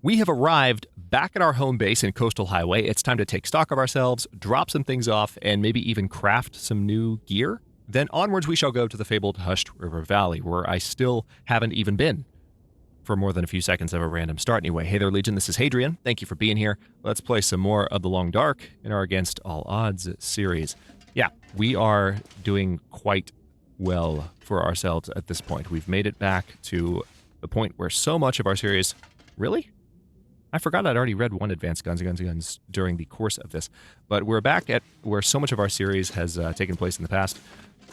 We have arrived back at our home base in Coastal Highway. It's time to take stock of ourselves, drop some things off, and maybe even craft some new gear. Then onwards we shall go to the fabled Hushed River Valley, where I still haven't even been for more than a few seconds of a random start anyway. Hey there, Legion, this is Hadrian. Thank you for being here. Let's play some more of The Long Dark in our Against All Odds series. Yeah, we are doing quite well for ourselves at this point. We've made it back to the point where so much of our series... Really? I forgot I'd already read one Advanced Guns during the course of this, but we're back at where so much of our series has taken place in the past.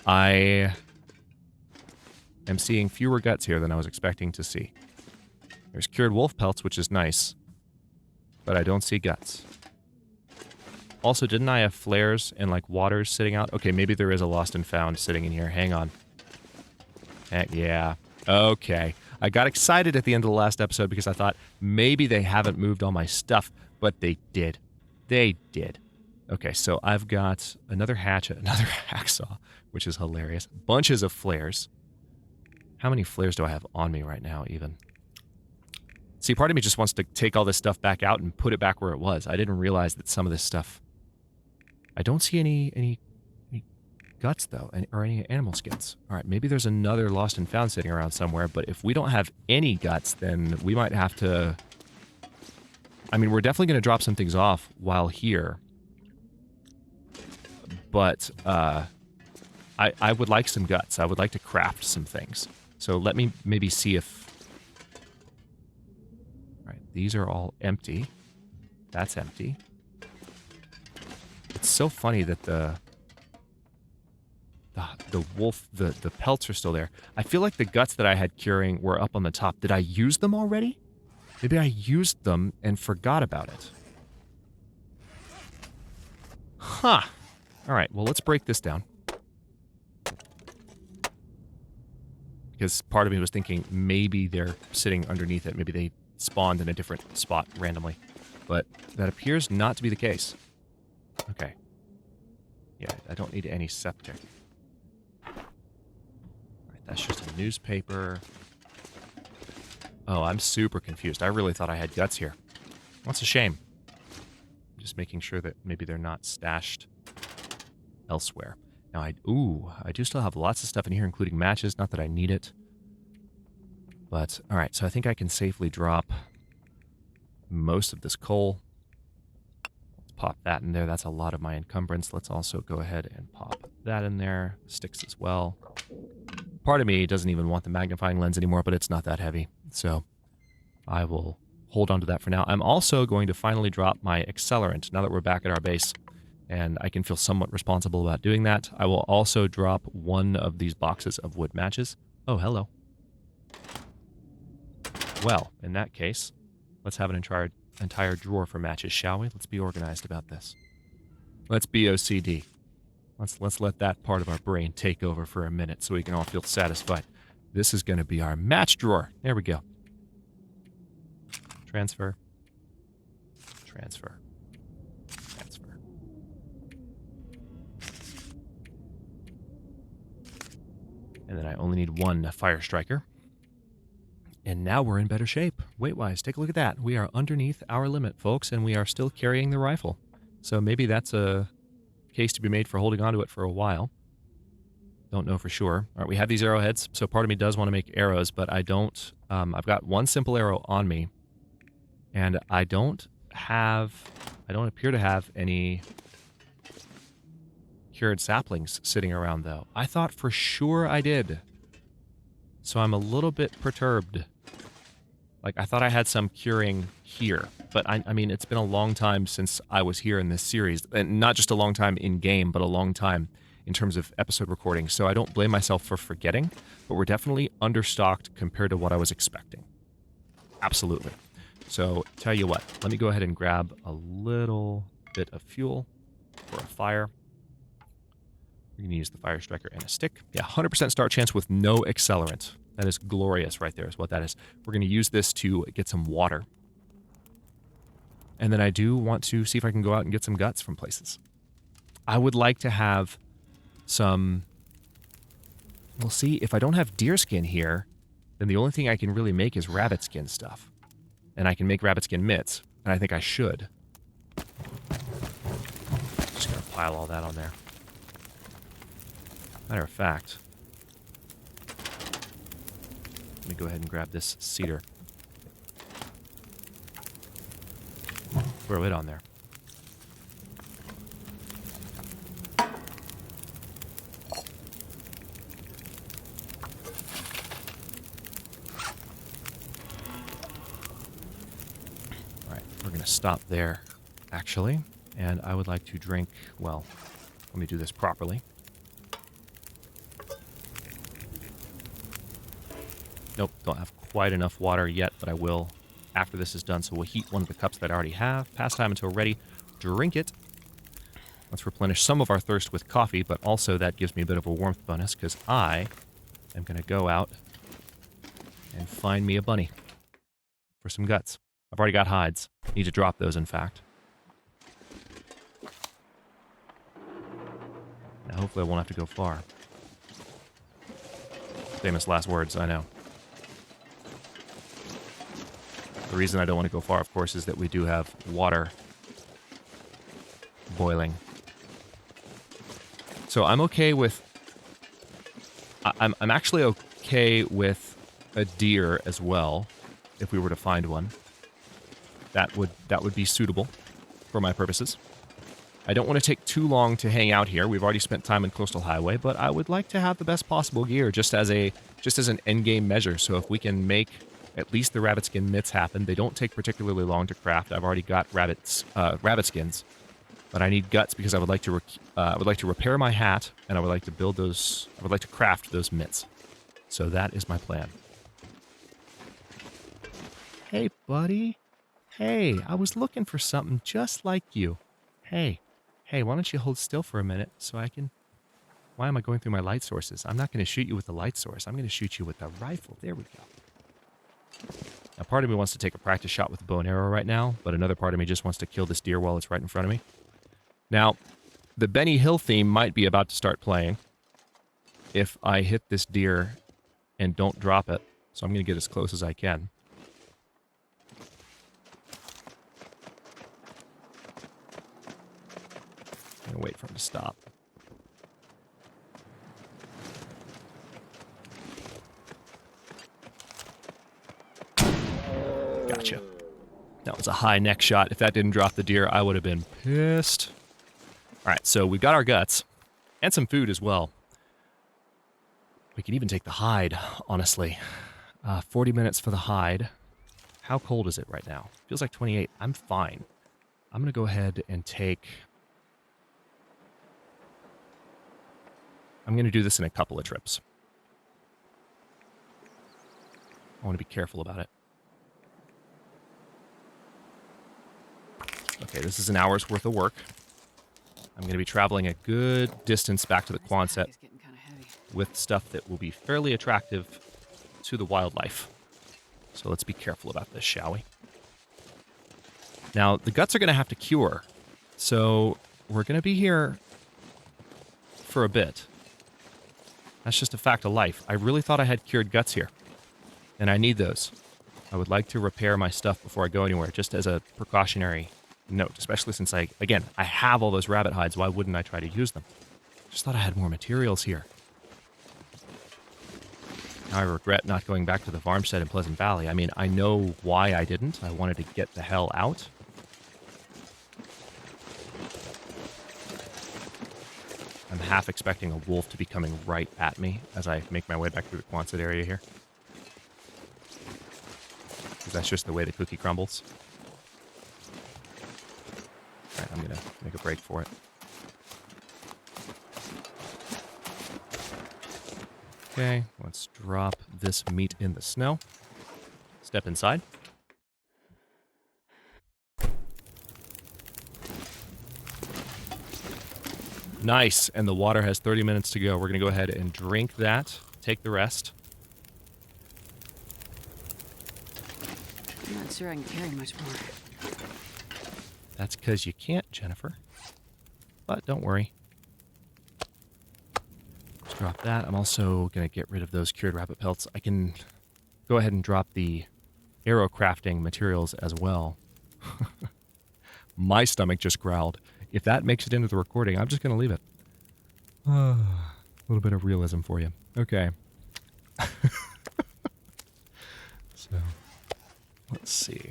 I am seeing fewer guts here than I was expecting to see. There's cured wolf pelts, which is nice, but I don't see guts. Also, didn't I have flares and like waters sitting out? Okay, maybe there is a lost and found sitting in here. Hang on. Heck yeah. Okay. I got excited at the end of the last episode because I thought maybe they haven't moved all my stuff, but they did. They did. Okay, so I've got another hatchet, another hacksaw, which is hilarious. Bunches of flares. How many flares do I have on me right now, even? See, part of me just wants to take all this stuff back out and put it back where it was. I didn't realize that some of this stuff... I don't see any guts, though, or any animal skins. All right, maybe there's another lost and found sitting around somewhere, but if we don't have any guts, then we might have to... I mean, we're definitely going to drop some things off while here. But I would like some guts. I would like to craft some things. So let me maybe see if... All right, these are all empty. That's empty. It's so funny that the wolf, the pelts are still there. I feel like the guts that I had curing were up on the top. Did I use them already? Maybe I used them and forgot about it. Huh. All right, well, let's break this down. Because part of me was thinking maybe they're sitting underneath it. Maybe they spawned in a different spot randomly. But that appears not to be the case. Okay. Yeah, I don't need any septic. That's just a newspaper. Oh, I'm super confused. I really thought I had guts here. That's a shame. I'm just making sure that maybe they're not stashed elsewhere. Now, I do still have lots of stuff in here, including matches. Not that I need it. But, all right, so I think I can safely drop most of this coal. Let's pop that in there. That's a lot of my encumbrance. Let's also go ahead and pop that in there. Sticks as well. Part of me doesn't even want the magnifying lens anymore, but it's not that heavy. So I will hold on to that for now. I'm also going to finally drop my accelerant now that we're back at our base, and I can feel somewhat responsible about doing that. I will also drop one of these boxes of wood matches. Oh, hello. Well, in that case, let's have an entire drawer for matches, shall we? Let's be organized about this. Let's be OCD. Let's let that part of our brain take over for a minute so we can all feel satisfied. This is going to be our match drawer. There we go. Transfer. Transfer. Transfer. And then I only need one fire striker. And now we're in better shape. Weight-wise, take a look at that. We are underneath our limit, folks, and we are still carrying the rifle. So maybe that's a case to be made for holding onto it for a while. Don't know for sure. All right, we have these arrowheads, so part of me does want to make arrows, but I don't. I've got one simple arrow on me, and I don't appear to have any cured saplings sitting around, though. I thought for sure I did. So I'm a little bit perturbed. Like, I thought I had some curing here, but I mean, it's been a long time since I was here in this series, and not just a long time in-game, but a long time in terms of episode recording, so I don't blame myself for forgetting, but we're definitely understocked compared to what I was expecting. Absolutely. So, tell you what, let me go ahead and grab a little bit of fuel for a fire. We're going to use the fire striker and a stick. Yeah, 100% start chance with no accelerant. That is glorious right there is what that is. We're going to use this to get some water. And then I do want to see if I can go out and get some guts from places. I would like to have some... We'll see. If I don't have deer skin here, then the only thing I can really make is rabbit skin stuff. and I can make rabbit skin mitts, and I think I should. Just gonna pile all that on there. Matter of fact, let me go ahead and grab this cedar. Throw it on there. Alright, we're going to stop there, actually. And I would like to drink, well, let me do this properly. Nope, don't have quite enough water yet, but I will after this is done. So we'll heat one of the cups that I already have. Pass time until ready. Drink it. Let's replenish some of our thirst with coffee, but also that gives me a bit of a warmth bonus because I am going to go out and find me a bunny for some guts. I've already got hides. Need to drop those, in fact. Now, hopefully I won't have to go far. Famous last words, I know. The reason I don't want to go far, of course, is that we do have water boiling. So I'm okay with... I'm actually okay with a deer as well, if we were to find one. That would be suitable for my purposes. I don't want to take too long to hang out here. We've already spent time in Coastal Highway, but I would like to have the best possible gear just as an endgame measure. So if we can make at least the rabbit skin mitts happen, they don't take particularly long to craft. I've already got rabbit skins, but I need guts because I would like to repair my hat and I would like to build those. I would like to craft those mitts. So that is my plan. Hey, buddy. Hey, I was looking for something just like you. Hey, why don't you hold still for a minute so I can... Why am I going through my light sources? I'm not going to shoot you with the light source. I'm going to shoot you with the rifle. There we go. Now, part of me wants to take a practice shot with the bow and arrow right now, but another part of me just wants to kill this deer while it's right in front of me. Now, the Benny Hill theme might be about to start playing if I hit this deer and don't drop it, so I'm going to get as close as I can. I'm going to wait for him to stop. Gotcha. That was a high neck shot. If that didn't drop the deer, I would have been pissed. All right, so we've got our guts and some food as well. We can even take the hide, honestly. 40 minutes for the hide. How cold is it right now? Feels like 28. I'm fine. I'm going to go ahead and take... I'm going to do this in a couple of trips. I want to be careful about it. Okay, this is an hour's worth of work. I'm going to be traveling a good distance back to the Quonset with stuff that will be fairly attractive to the wildlife. So let's be careful about this, shall we? Now, the guts are going to have to cure. So we're going to be here for a bit. That's just a fact of life. I really thought I had cured guts here. And I need those. I would like to repair my stuff before I go anywhere, just as a precautionary note, especially since I have all those rabbit hides. Why wouldn't I try to use them? Just thought I had more materials here. Now I regret not going back to the farmstead in Pleasant Valley. I mean, I know why I didn't. I wanted to get the hell out. I'm half expecting a wolf to be coming right at me as I make my way back through the Quonset area here. Because that's just the way the cookie crumbles. Alright, I'm going to make a break for it. Okay, let's drop this meat in the snow. Step inside. Nice, and the water has 30 minutes to go. We're going to go ahead and drink that, take the rest. I'm not sure I can carry much more. That's because you can't, Jennifer. But don't worry. Just drop that. I'm also going to get rid of those cured rabbit pelts. I can go ahead and drop the arrow crafting materials as well. My stomach just growled. If that makes it into the recording, I'm just going to leave it. A little bit of realism for you. Okay. So, let's see.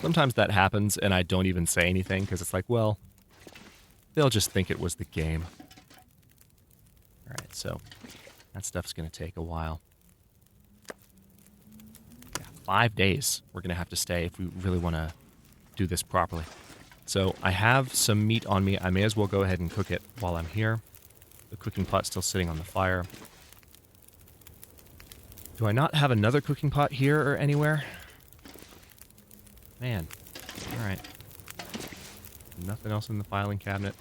Sometimes that happens and I don't even say anything because it's like, well, they'll just think it was the game. Alright, so that stuff's going to take a while. Yeah, 5 days we're going to have to stay if we really want to do this properly. So I have some meat on me. I may as well go ahead and cook it while I'm here. The cooking pot's still sitting on the fire. Do I not have another cooking pot here or anywhere? Man. Alright. Nothing else in the filing cabinet.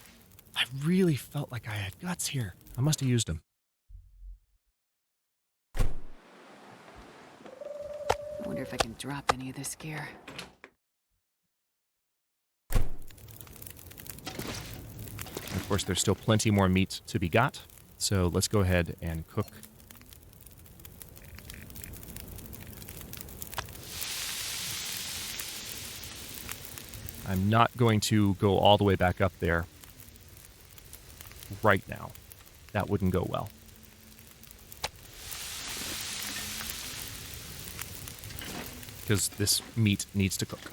I really felt like I had guts here. I must have used them. I wonder if I can drop any of this gear. Of course, there's still plenty more meat to be got. So let's go ahead and cook. I'm not going to go all the way back up there right now. That wouldn't go well. Because this meat needs to cook.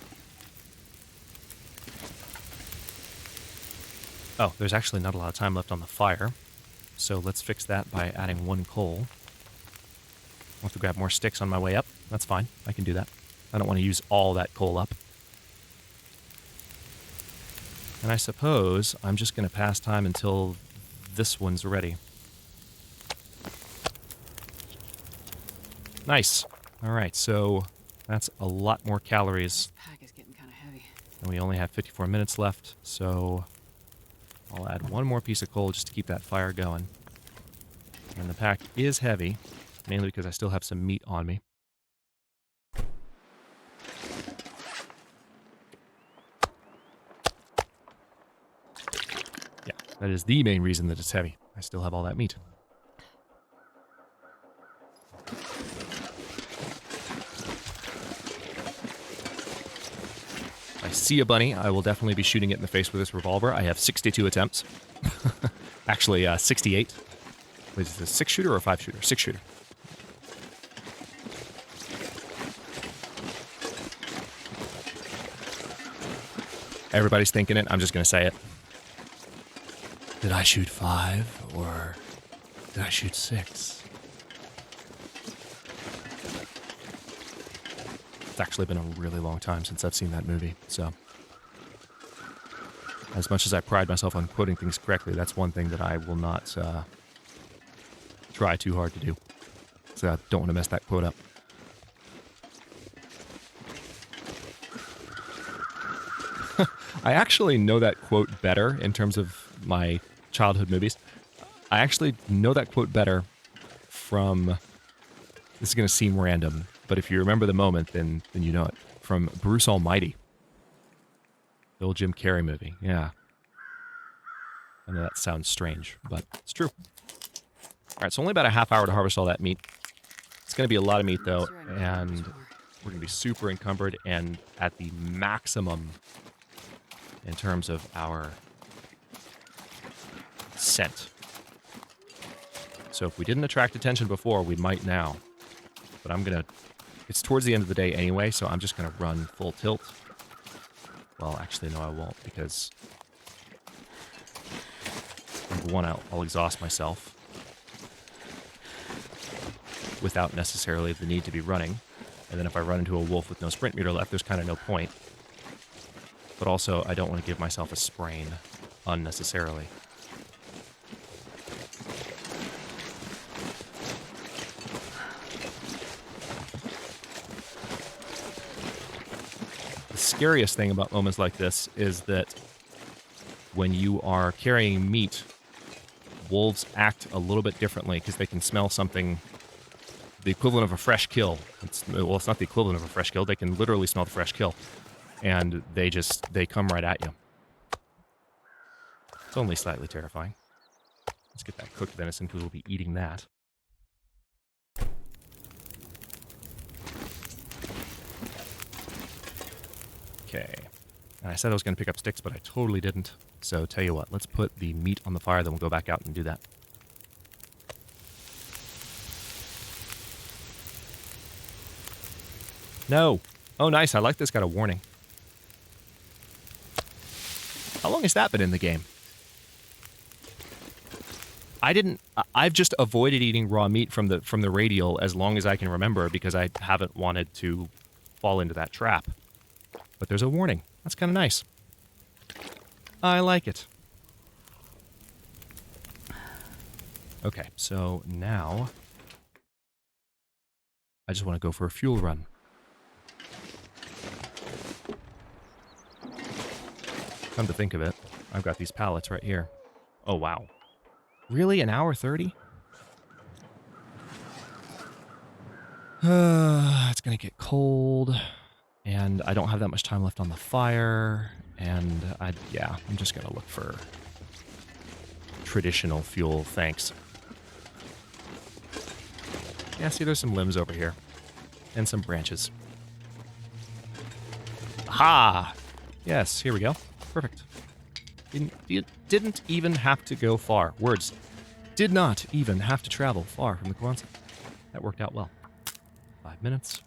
Oh, there's actually not a lot of time left on the fire. So let's fix that by adding 1 coal. I'll have to grab more sticks on my way up. That's fine. I can do that. I don't want to use all that coal up. And I suppose I'm just going to pass time until this one's ready. Nice. All right, so that's a lot more calories. This pack is getting kind of heavy. And we only have 54 minutes left, so I'll add 1 more piece of coal just to keep that fire going. And the pack is heavy, mainly because I still have some meat on me. Yeah, that is the main reason that it's heavy. I still have all that meat. If I see a bunny, I will definitely be shooting it in the face with this revolver. I have 62 attempts. Actually, 68. Wait, is this a 6-shooter or a 5-shooter? 6-shooter. Everybody's thinking it. I'm just going to say it. Did I shoot 5 or did I shoot 6? It's actually been a really long time since I've seen that movie, so as much as I pride myself on quoting things correctly, that's one thing that I will not try too hard to do. So I don't want to mess that quote up. I actually know that quote better in terms of my childhood movies. I actually know that quote better from, this is going to seem random, but if you remember the moment, then you know it. From Bruce Almighty. The old Jim Carrey movie, yeah. I know that sounds strange, but it's true. All right, so only about a half hour to harvest all that meat. It's going to be a lot of meat, though, and we're going to be super encumbered and at the maximum in terms of our scent. So if we didn't attract attention before, we might now. But I'm going to... It's towards the end of the day anyway, so I'm just going to run full tilt. Well, actually, no, I won't, because... Number one, I'll exhaust myself without necessarily the need to be running. And then if I run into a wolf with no sprint meter left, there's kind of no point. But also, I don't want to give myself a sprain unnecessarily. The scariest thing about moments like this is that when you are carrying meat, wolves act a little bit differently because they can smell something, the equivalent of a fresh kill. Well, it's not the equivalent of a fresh kill. They can literally smell the fresh kill. And they come right at you. It's only slightly terrifying. Let's get that cooked venison because we'll be eating that. Okay. And I said I was going to pick up sticks, but I totally didn't. So tell you what, let's put the meat on the fire, then we'll go back out and do that. No. Oh, nice. I like this. Got a warning. How long has that been in the game? I've just avoided eating raw meat from the radial as long as I can remember because I haven't wanted to fall into that trap. But there's a warning. That's kind of nice. I like it. Okay, so now I just want to go for a fuel run. Come to think of it, I've got these pallets right here. Oh, wow. Really? An hour 30? It's going to get cold, and I don't have that much time left on the fire, and I'm just going to look for traditional fuel, thanks. Yeah, see, there's some limbs over here, and some branches. Aha! Yes, here we go. Perfect. Didn't even have to go far. Words. Did not even have to travel far from the Kwanzaa. That worked out well. 5 minutes.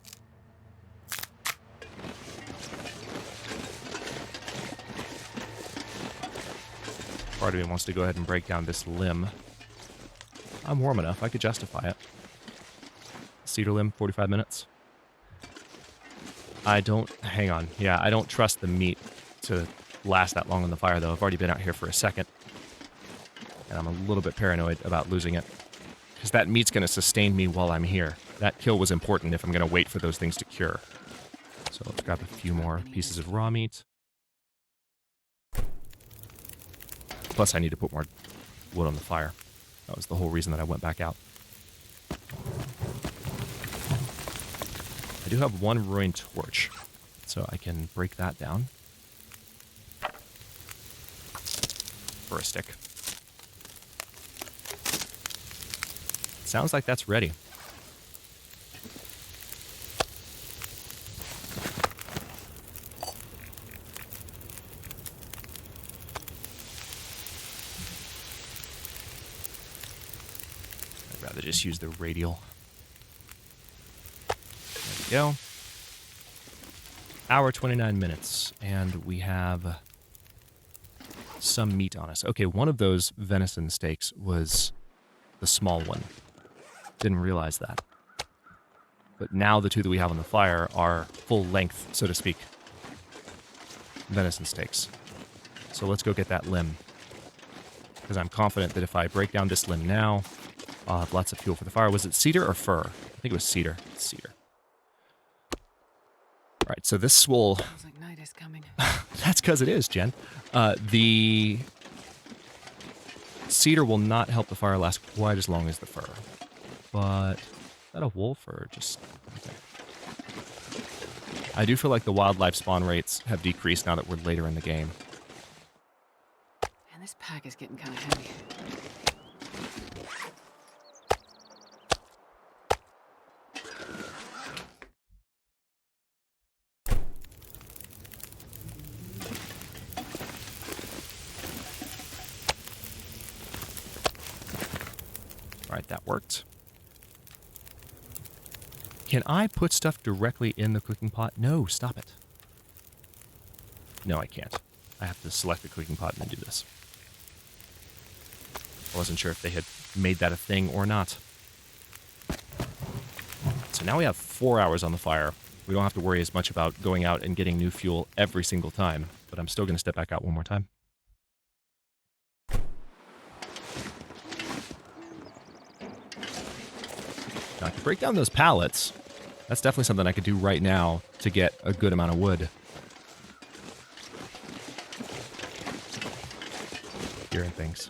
Part of me wants to go ahead and break down this limb. I'm warm enough. I could justify it. Cedar limb, 45 minutes. Hang on. Yeah, I don't trust the meat to last that long on the fire, though. I've already been out here for a second. And I'm a little bit paranoid about losing it. Because that meat's going to sustain me while I'm here. That kill was important if I'm going to wait for those things to cure. So let's grab a few more pieces of raw meat. Plus, I need to put more wood on the fire. That was the whole reason that I went back out. I do have one ruined torch, so I can break that down for a stick. Sounds like that's ready. I'd rather just use the radial. There we go. Hour 29 minutes, and we have some meat on us. Okay, one of those venison steaks was the small one. Didn't realize that. But now the two that we have on the fire are full length, so to speak, venison steaks. So let's go get that limb. Because I'm confident that if I break down this limb now, I'll have lots of fuel for the fire. Was it cedar or fir? I think it was cedar. It's cedar. All right, so this will... Sounds like night is coming. That's because it is, Jen. The cedar will not help the fire last quite as long as the fir. But is that a wolf or just... Okay. I do feel like the wildlife spawn rates have decreased now that we're later in the game. And this pack is getting kind of heavy. All right, that worked. Can I put stuff directly in the cooking pot? No, stop it. No, I can't. I have to select the cooking pot and then do this. I wasn't sure if they had made that a thing or not. So now we have 4 hours on the fire. We don't have to worry as much about going out and getting new fuel every single time, but I'm still going to step back out one more time. Now, to break down those pallets, that's definitely something I could do right now to get a good amount of wood. Hearing things.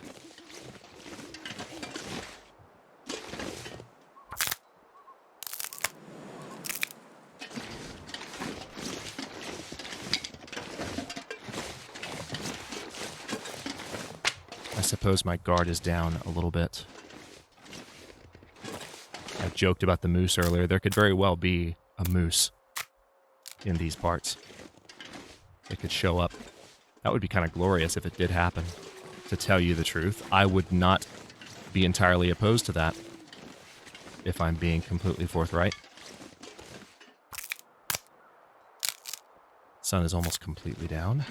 suppose my guard is down a little bit. I joked about the moose earlier. There could very well be a moose in these parts. It could show up. That would be kind of glorious if it did happen. To tell you the truth, I would not be entirely opposed to that, if I'm being completely forthright. Sun is almost completely down.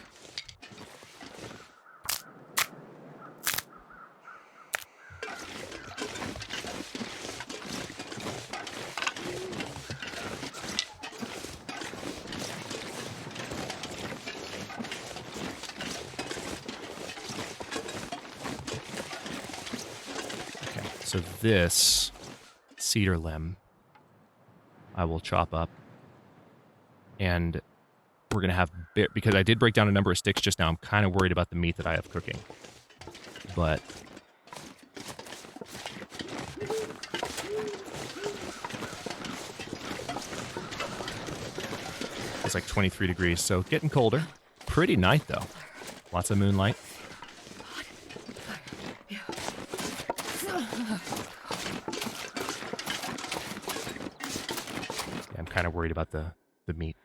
So this cedar limb I will chop up, and we're going to have, because I did break down a number of sticks just now, I'm kind of worried about the meat that I have cooking. But it's like 23 degrees, so getting colder. Pretty night though. Lots of moonlight. I'm kind of worried about the meat.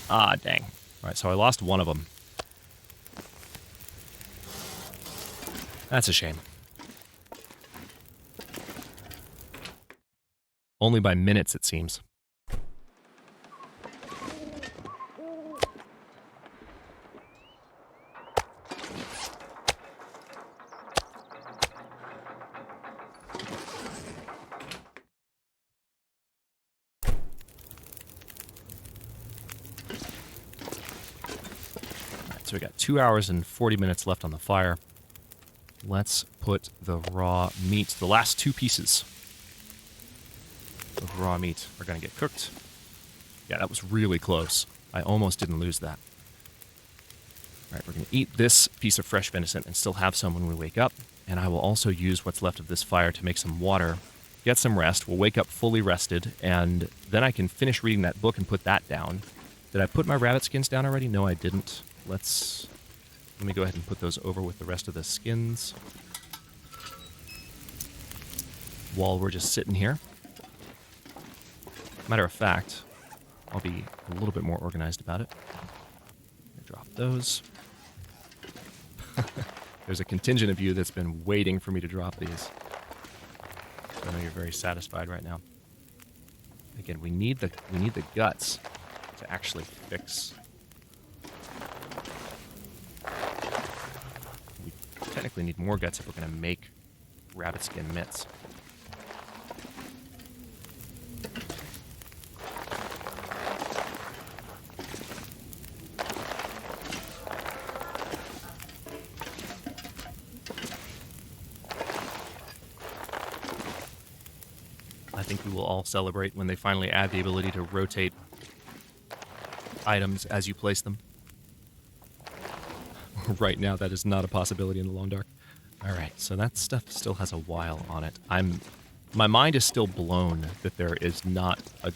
Ah, dang. All right, so I lost one of them. That's a shame. Only by minutes, it seems. So we got 2 hours and 40 minutes left on the fire. Let's put the raw meat, the last two pieces of raw meat are going to get cooked. Yeah, that was really close. I almost didn't lose that. All right, we're going to eat this piece of fresh venison and still have some when we wake up. And I will also use what's left of this fire to make some water, get some rest. We'll wake up fully rested, and then I can finish reading that book and put that down. Did I put my rabbit skins down already? No, I didn't. Let me go ahead and put those over with the rest of the skins while we're just sitting here. Matter of fact, I'll be a little bit more organized about it. Drop those. There's a contingent of you that's been waiting for me to drop these. I know you're very satisfied right now. Again, we need the guts to actually fix. We technically need more guts if we're going to make rabbit skin mitts. I think we will all celebrate when they finally add the ability to rotate items as you place them. Right now, that is not a possibility in the Long Dark. All right, so that stuff still has a while on it. My mind is still blown that there is not a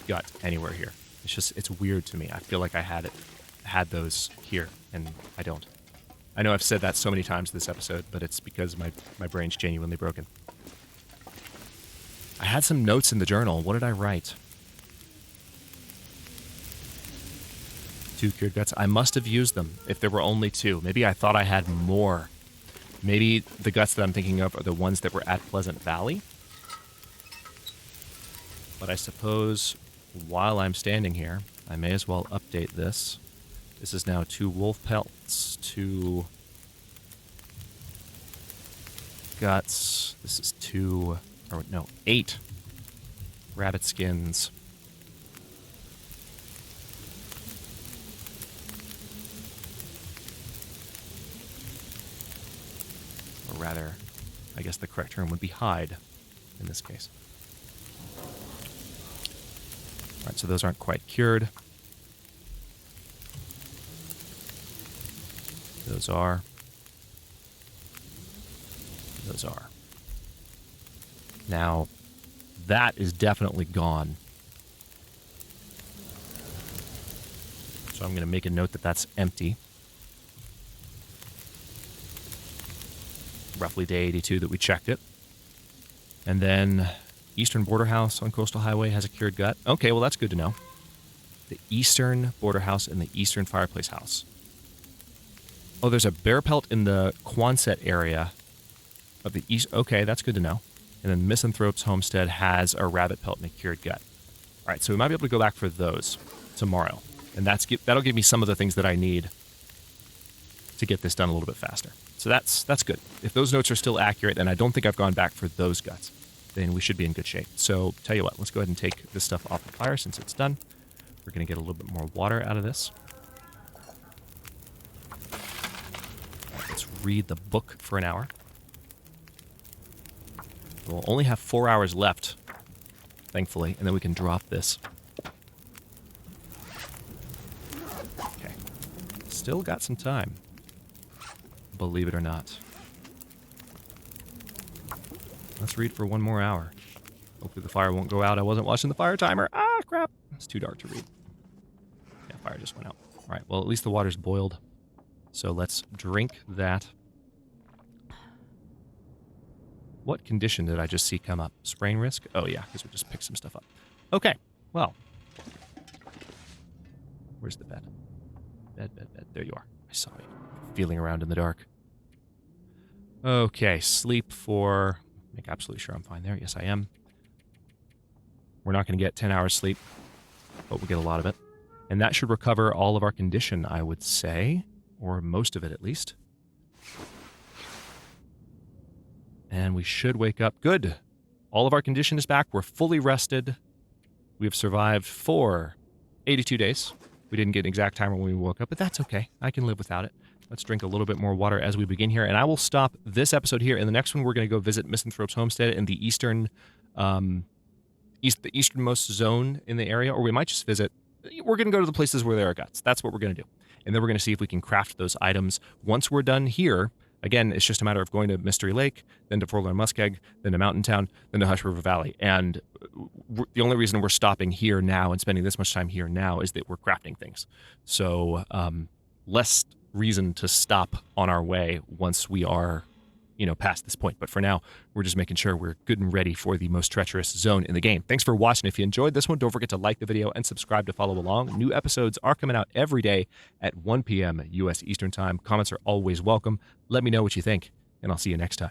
gut anywhere here. It's weird to me. I feel like I had those here, and I don't. I know I've said that so many times this episode, but it's because my brain's genuinely broken. I had some notes in the journal. What did I write? 2 cured guts. I must have used them if there were only 2. Maybe I thought I had more. Maybe the guts that I'm thinking of are the ones that were at Pleasant Valley. But I suppose while I'm standing here, I may as well update this. This is now 2 wolf pelts, 2 guts. This is 8 rabbit skins. Or rather, I guess the correct term would be hide in this case. All right, so those aren't quite cured. Those are. Those are. Now, that is definitely gone. So I'm going to make a note that that's empty. Roughly day 82 that we checked it. And then Eastern Border House on Coastal Highway has a cured gut. Okay, well, that's good to know. The Eastern Border House and the Eastern Fireplace House. Oh, there's a bear pelt in the Quonset area of the east. Okay, that's good to know. And then Misanthrope's Homestead has a rabbit pelt and a cured gut. All right, so we might be able to go back for those tomorrow. And that'll give me some of the things that I need to get this done a little bit faster. So that's good. If those notes are still accurate, and I don't think I've gone back for those guts, then we should be in good shape. So tell you what, let's go ahead and take this stuff off the fire since it's done. We're going to get a little bit more water out of this. All right, let's read the book for an hour. We'll only have 4 hours left, thankfully, and then we can drop this. Okay. Still got some time. Believe it or not. Let's read for 1 more hour. Hopefully the fire won't go out. I wasn't watching the fire timer. Ah, crap. It's too dark to read. Yeah, fire just went out. All right, well, at least the water's boiled. So let's drink that. What condition did I just see come up? Sprain risk? Oh, yeah, because we just picked some stuff up. Okay, well. Where's the bed? Bed. There you are. I saw you. Feeling around in the dark. Okay, sleep for... Make absolutely sure I'm fine there. Yes, I am. We're not going to get 10 hours sleep, but we'll get a lot of it. And that should recover all of our condition, I would say. Or most of it, at least. And we should wake up. Good. All of our condition is back. We're fully rested. We have survived for 82 days. We didn't get an exact timer when we woke up, but that's okay. I can live without it. Let's drink a little bit more water as we begin here. And I will stop this episode here. In the next one, we're going to go visit Misanthrope's Homestead in the eastern, the easternmost zone in the area. Or we might just visit. We're going to go to the places where there are guts. That's what we're going to do. And then we're going to see if we can craft those items. Once we're done here, again, it's just a matter of going to Mystery Lake, then to Forlorn Muskeg, then to Mountain Town, then to Hush River Valley. And the only reason we're stopping here now and spending this much time here now is that we're crafting things. So less reason to stop on our way once we are, past this point. But for now, we're just making sure we're good and ready for the most treacherous zone in the game. Thanks for watching. If you enjoyed this one, don't forget to like the video and subscribe to follow along. New episodes are coming out every day at 1 p.m. U.S. Eastern Time. Comments are always welcome. Let me know what you think, and I'll see you next time.